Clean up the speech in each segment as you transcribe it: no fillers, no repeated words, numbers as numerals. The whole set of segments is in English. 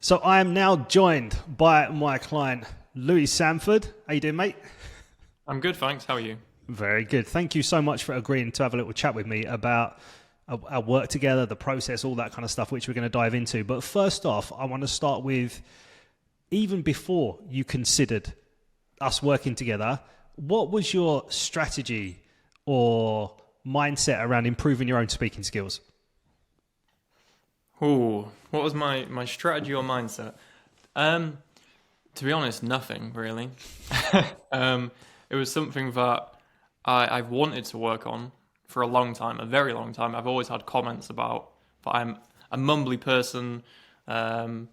So I am now joined by my client, Louis Sandford. How you doing, mate? I'm good, thanks. How are you? Very good. Thank you so much for agreeing to have a little chat with me about our work together, the process, all that kind of stuff, which we're going to dive into. But first off, I want to start with, even before you considered us working together, what was your strategy or mindset around improving your own speaking skills? Ooh, what was my strategy or mindset? To be honest, nothing really. It was something that I've wanted to work on for a long time, a very long time. I've always had comments about that I'm a mumbly person, that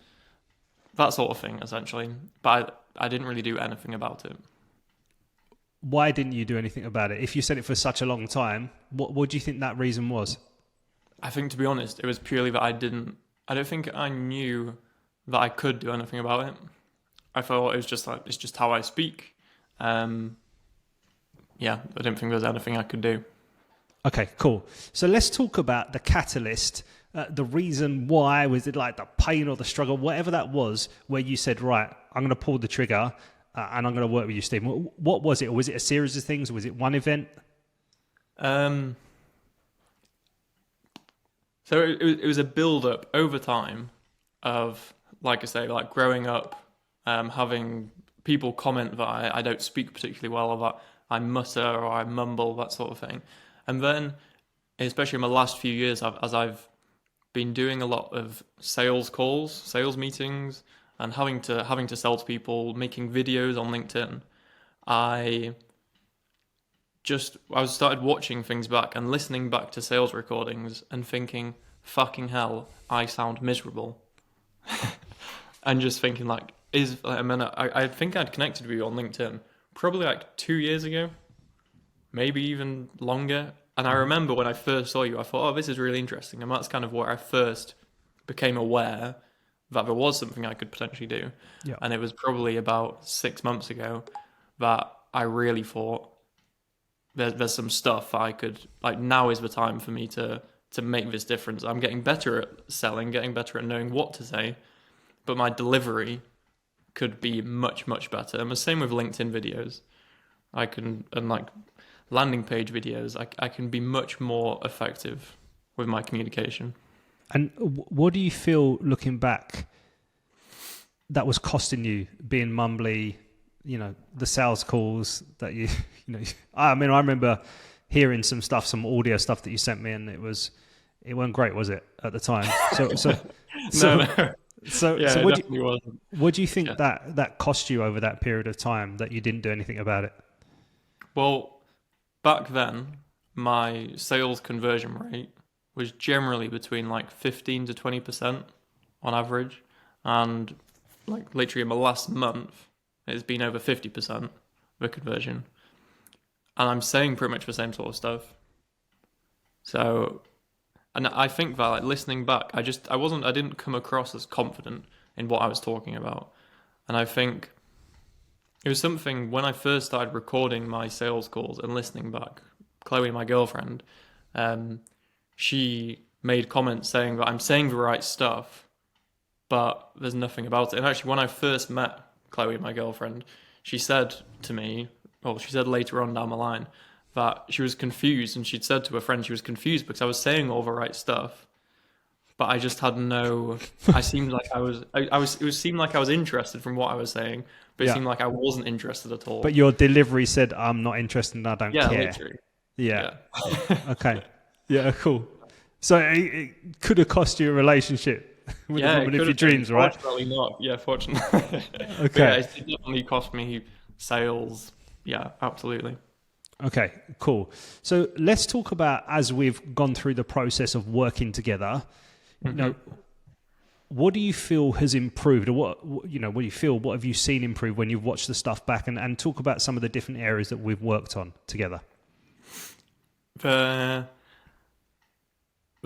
sort of thing, essentially. But I didn't really do anything about it. Why didn't you do anything about it? If you said it for such a long time, what do you think that reason was? I think, to be honest, it was purely that I don't think I knew that I could do anything about it. I thought it was just like, it's just how I speak. Yeah, I didn't think there was anything I could do. Okay, cool. So let's talk about the catalyst, the reason why. Was it like the pain or the struggle, whatever that was, where you said, right, I'm going to pull the trigger and I'm going to work with you, Steve? What was it? Or was it a series of things? Was it one event? So it was a build-up over time of, like I say, like growing up, having people comment that I don't speak particularly well, or that I mutter or I mumble, that sort of thing. And then, especially in my last few years, as I've been doing a lot of sales calls, sales meetings, and having to sell to people, making videos on LinkedIn, I started watching things back and listening back to sales recordings and thinking, fucking hell, I sound miserable. And just thinking like, I think I'd connected with you on LinkedIn probably like 2 years ago, maybe even longer. And I remember when I first saw you, I thought, oh, this is really interesting. And that's kind of where I first became aware that there was something I could potentially do. Yeah. And it was probably about 6 months ago that I really thought, there's some stuff I could, like, now is the time for me to make this difference. I'm getting better at selling, getting better at knowing what to say, but my delivery could be much, much better. And the same with LinkedIn videos. And like landing page videos, I can be much more effective with my communication. And what do you feel, looking back, that was costing you, being mumbly, the sales calls that I remember hearing some audio stuff that you sent me, and it wasn't great, was it, at the time? So what do you think that cost you over that period of time, that you didn't do anything about it? Well, back then, my sales conversion rate was generally between like 15 to 20% on average. And like literally in my last month, it's been over 50% the conversion. And I'm saying pretty much the same sort of stuff. So, and I think that, like, listening back, I didn't come across as confident in what I was talking about. And I think it was something when I first started recording my sales calls and listening back. Chloe, my girlfriend, she made comments saying that I'm saying the right stuff, but there's nothing about it. And actually, when I first met Chloe, my girlfriend, she said to me, she said later on down the line, that she was confused, and she'd said to her friend she was confused because I was saying all the right stuff, but I just had I seemed like it seemed like I was interested from what I was saying, but it seemed like I wasn't interested at all. But your delivery said, I'm not interested and I don't care. Literally. Yeah. Okay. Yeah, cool. So it could have cost you a relationship with the woman of your dreams, right? Fortunately not. Yeah, fortunately. Okay. It definitely cost me sales. Yeah, absolutely. Okay, cool. So let's talk about, as we've gone through the process of working together, what do you feel has improved, or what have you seen improve when you've watched the stuff back, and talk about some of the different areas that we've worked on together? There's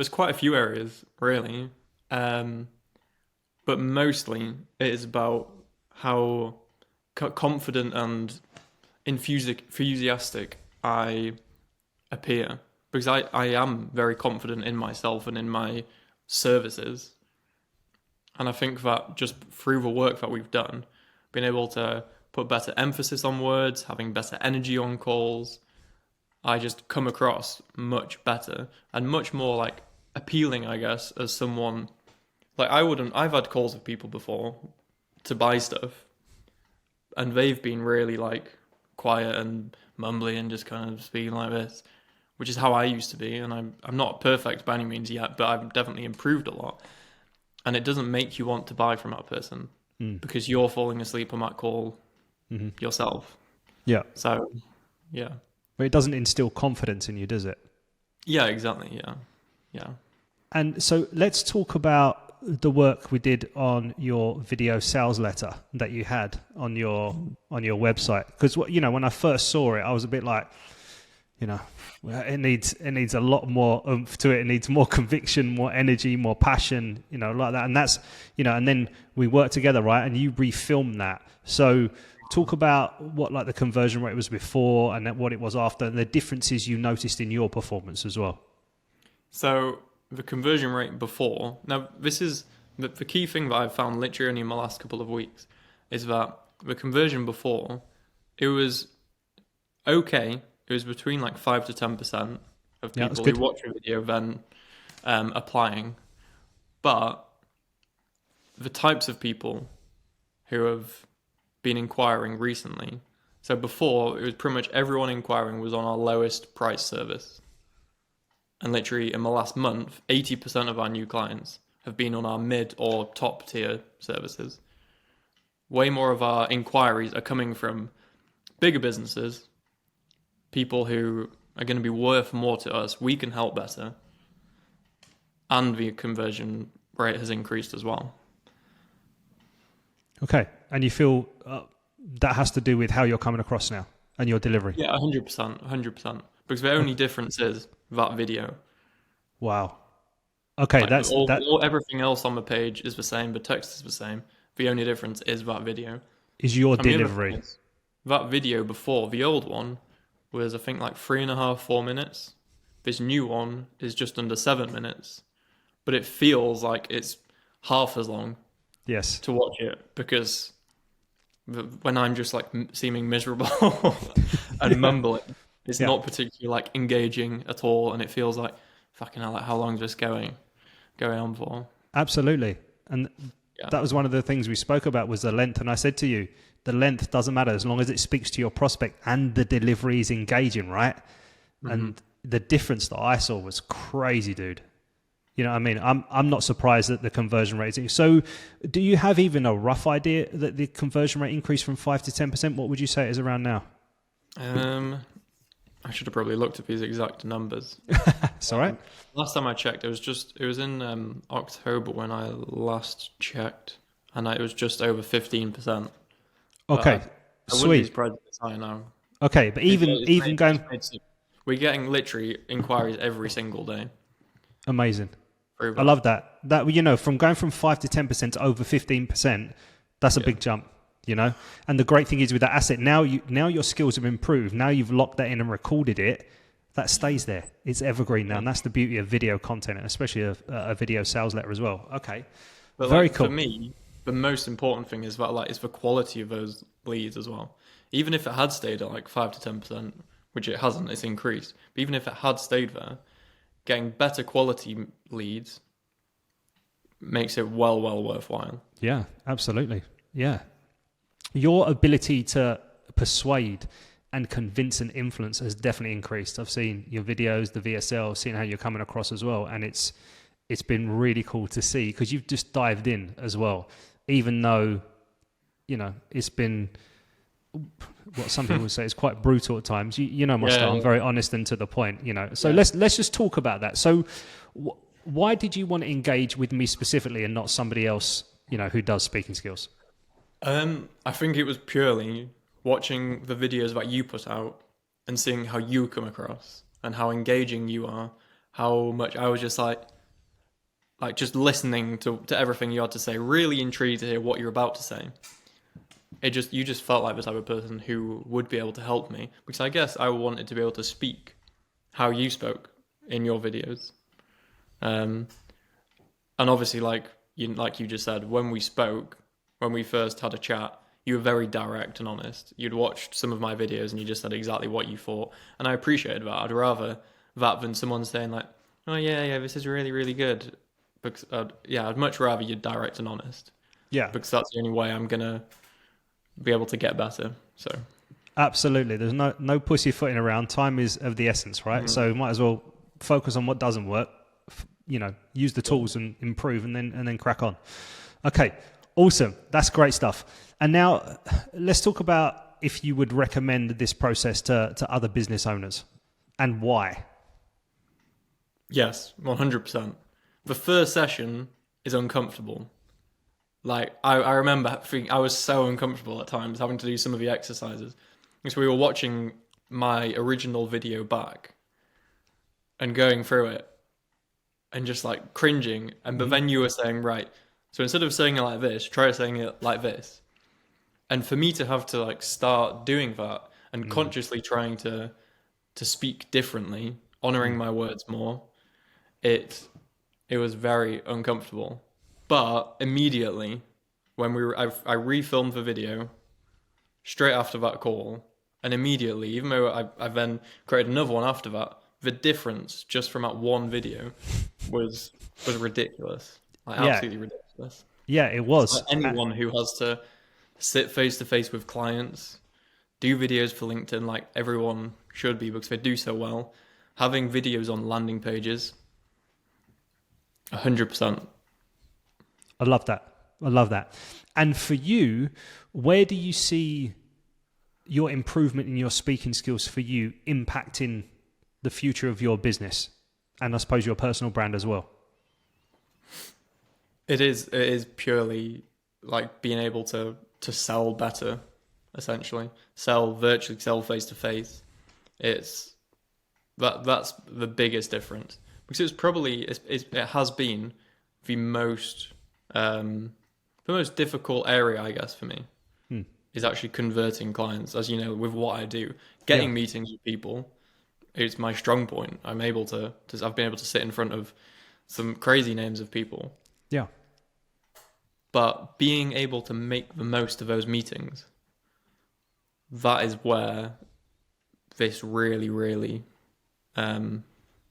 quite a few areas, really. But mostly it is about how confident and enthusiastic I appear, because I am very confident in myself and in my services. And I think that just through the work that we've done, being able to put better emphasis on words, having better energy on calls, I just come across much better and much more like appealing, I guess, as someone like I've had calls with people before to buy stuff, and they've been really like quiet and mumbly and just kind of speaking like this, which is how I used to be. And I'm not perfect by any means yet, but I've definitely improved a lot. And it doesn't make you want to buy from that person because you're falling asleep on that call yourself. Yeah. So, yeah. But it doesn't instill confidence in you, does it? Yeah, exactly. Yeah. Yeah. And so let's talk about the work we did on your video sales letter that you had on your website. Because, you know, when I first saw it, I was a bit like, you know, it needs a lot more oomph to it. It needs more conviction, more energy, more passion, you know, like that. And that's, you know, and then we worked together, right? And you refilmed that. So talk about what like the conversion rate was before and what it was after, and the differences you noticed in your performance as well. So the conversion rate before, now this is the key thing that I've found literally only in my last couple of weeks, is that the conversion before, it was okay. It was between like 5 to 10% of people who watch a video then applying. But the types of people who have been inquiring recently, so before it was pretty much everyone inquiring was on our lowest price service. And literally in the last month, 80% of our new clients have been on our mid or top tier services. Way more of our inquiries are coming from bigger businesses, people who are going to be worth more to us, we can help better, and the conversion rate has increased as well. Okay, and you feel that has to do with how you're coming across now and your delivery? Yeah, 100%. Because the only difference is that video. Wow. Okay, like everything else on the page is the same, the text is the same. The only difference is that video. Is your delivery. That video before, the old one, was I think like 3.5, 4 minutes. This new one is just under 7 minutes, but it feels like it's half as long. Yes. To watch it, because when I'm just like seeming miserable and mumbling, it's not particularly like engaging at all, and it feels like fucking hell. Like, how long is this going on for? Absolutely, and that was one of the things we spoke about was the length. And I said to you, the length doesn't matter as long as it speaks to your prospect and the delivery is engaging, right? Mm-hmm. And the difference that I saw was crazy, dude. You know what I mean? I'm not surprised that the conversion rate is. So do you have even a rough idea that the conversion rate increased from 5 to 10%? What would you say it is around now? I should have probably looked at these exact numbers. It's all right. Last time I checked, it was in October when I last checked, and it was just over 15%. Okay, I wouldn't be surprised if it's higher now. Okay, but even going... We're getting literally inquiries every single day. Amazing. I love that. That, you know, from going from 5 to 10% to over 15%, that's a big jump, you know? And the great thing is with that asset, now your skills have improved. Now you've locked that in and recorded it. That stays there. It's evergreen now. And that's the beauty of video content, and especially a video sales letter as well. Okay. But very cool. For me, the most important thing is that is the quality of those leads as well. Even if it had stayed at like 5 to 10%, which it hasn't, it's increased. But even if it had stayed there, getting better quality leads makes it well worthwhile. Yeah, absolutely. Yeah. Your ability to persuade and convince and influence has definitely increased. I've seen your videos, the VSL, seen how you're coming across as well. And it's been really cool to see because you've just dived in as well, even though, you know, it's been what some people would say is quite brutal at times. You know my style. I'm very honest and to the point, you know. So let's just talk about that. So why did you want to engage with me specifically and not somebody else, you know, who does speaking skills? I think it was purely watching the videos that you put out and seeing how you come across and how engaging you are, how much I was just like just listening to everything you had to say, really intrigued to hear what you're about to say. You just felt like the type of person who would be able to help me, because I guess I wanted to be able to speak how you spoke in your videos. And obviously, like, like you just said, when we spoke, when we first had a chat, you were very direct and honest. You'd watched some of my videos and you just said exactly what you thought. And I appreciated that. I'd rather that than someone saying like, oh yeah, this is really, really good. Because I'd much rather you direct and honest. Yeah. Because that's the only way I'm going to be able to get better. So absolutely. There's no pussyfooting around. Time is of the essence, right? So might as well focus on what doesn't work, use the tools and improve and then crack on. Okay. Awesome. That's great stuff. And now let's talk about if you would recommend this process to other business owners and why. Yes, 100%. The first session is uncomfortable. Like, I remember thinking I was so uncomfortable at times having to do some of the exercises. Because we were watching my original video back and going through it and just like cringing. But then you were saying, right, so instead of saying it like this, try saying it like this. And for me to have to like start doing that and consciously trying to speak differently, honoring my words more, it was very uncomfortable. But immediately when I refilmed the video straight after that call, and immediately, even though I then created another one after that, the difference just from that one video was ridiculous. Like, absolutely ridiculous. Yeah, it was. Like anyone who has to sit face to face with clients, do videos for LinkedIn, like everyone should be because they do so well. Having videos on landing pages, 100%. I love that. And for you, where do you see your improvement in your speaking skills for you impacting the future of your business and I suppose your personal brand as well? It is purely like being able to sell better, essentially. Virtually sell face to face. That's the biggest difference. Because it has been the most difficult area, I guess, for me, is actually converting clients. As you know, with what I do, getting meetings with people, it's my strong point. I've been able to sit in front of some crazy names of people. Yeah. But being able to make the most of those meetings, that is where this really, really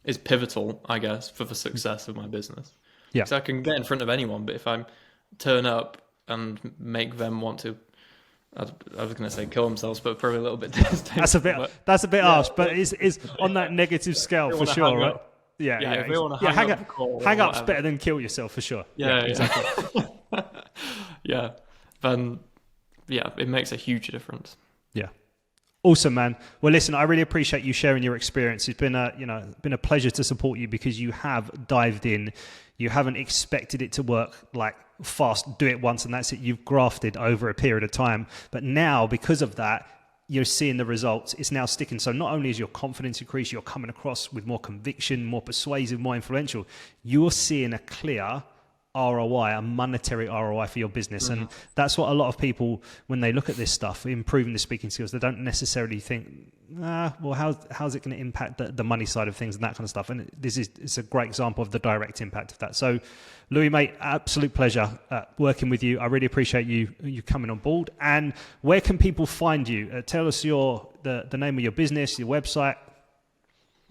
is pivotal, I guess, for the success of my business. Yeah. Because I can get in front of anyone, but if I turn up and make them want to, I was going to say kill themselves, but probably a little bit. That's a bit harsh, but it's on that negative scale for sure, right? Yeah. If they want to hang up's better than kill yourself for sure. Yeah, exactly. Yeah. Then, it makes a huge difference. Yeah. Awesome, man. Well, listen, I really appreciate you sharing your experience. It's been a pleasure to support you because you have dived in. You haven't expected it to work like fast, do it once and that's it. You've grafted over a period of time. But now, because of that, you're seeing the results. It's now sticking. So not only is your confidence increased, you're coming across with more conviction, more persuasive, more influential. You're seeing a clear ROI, a monetary ROI for your business. And that's what a lot of people, when they look at this stuff, improving the speaking skills, they don't necessarily think, well, how's it going to impact the money side of things and that kind of stuff. And it's a great example of the direct impact of that. So Louis, mate, absolute pleasure working with you. I really appreciate you coming on board. And where can people find you? Tell us the name of your business, your website.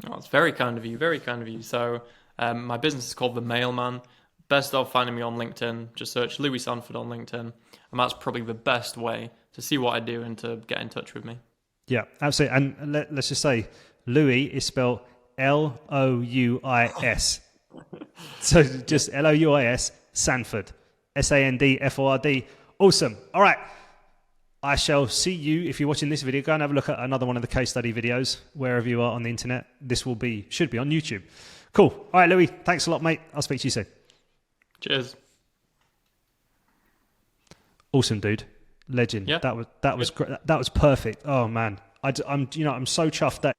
Oh, it's very kind of you. Very kind of you. So my business is called The Mailman. Best of finding me on LinkedIn. Just search Louis Sandford on LinkedIn. And that's probably the best way to see what I do and to get in touch with me. Yeah, absolutely. And let's just say Louis is spelled Louis. So just Louis, Sandford. Sandford. Awesome. All right. I shall see you, if you're watching this video, go and have a look at another one of the case study videos, wherever you are on the internet. This should be on YouTube. Cool. All right, Louis, thanks a lot, mate. I'll speak to you soon. Cheers. Awesome, dude. Legend. Yeah. That was great. That was perfect. Oh man. I'm so chuffed that